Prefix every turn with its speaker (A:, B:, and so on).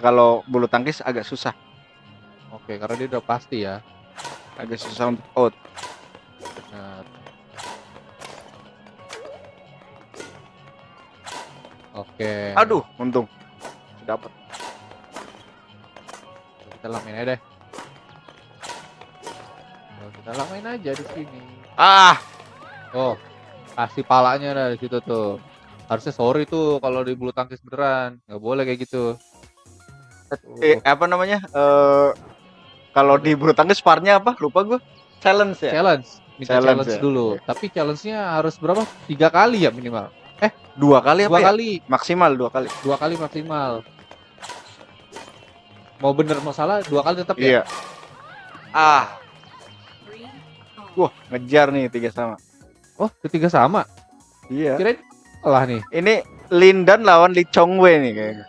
A: Kalau bulu tangkis agak susah.
B: Oke, karena dia udah pasti ya.
A: Agak susah untuk out.
B: Benar. Oke.
A: Aduh, untung dapat.
B: Kita lamain aja deh. Kita lamain aja di sini.
A: Ah,
B: Oh, kasih palanya dari situ tuh. Harusnya sorry tuh kalau di bulu tangkis beneran. Nggak boleh kayak gitu.
A: apa namanya? Kalau di bulu tangkis VAR-nya apa? Lupa gue. Challenge ya?
B: Challenge. Minta
A: Challenge
B: challenge
A: ya?
B: dulu. Tapi challenge-nya harus berapa? 3 kali ya minimal.
A: 2 kali apa
B: 2
A: ya?
B: kali.
A: Maksimal 2 kali.
B: 2 kali maksimal. Mau bener mau salah 2 kali tetap
A: Iya.
B: ya?
A: Ah. Wah, ngejar nih 3 sama.
B: Oh, ketiga sama.
A: Iya.
B: Kirain kalah nih.
A: Ini Lindan lawan Lee Chong Wei nih kayaknya.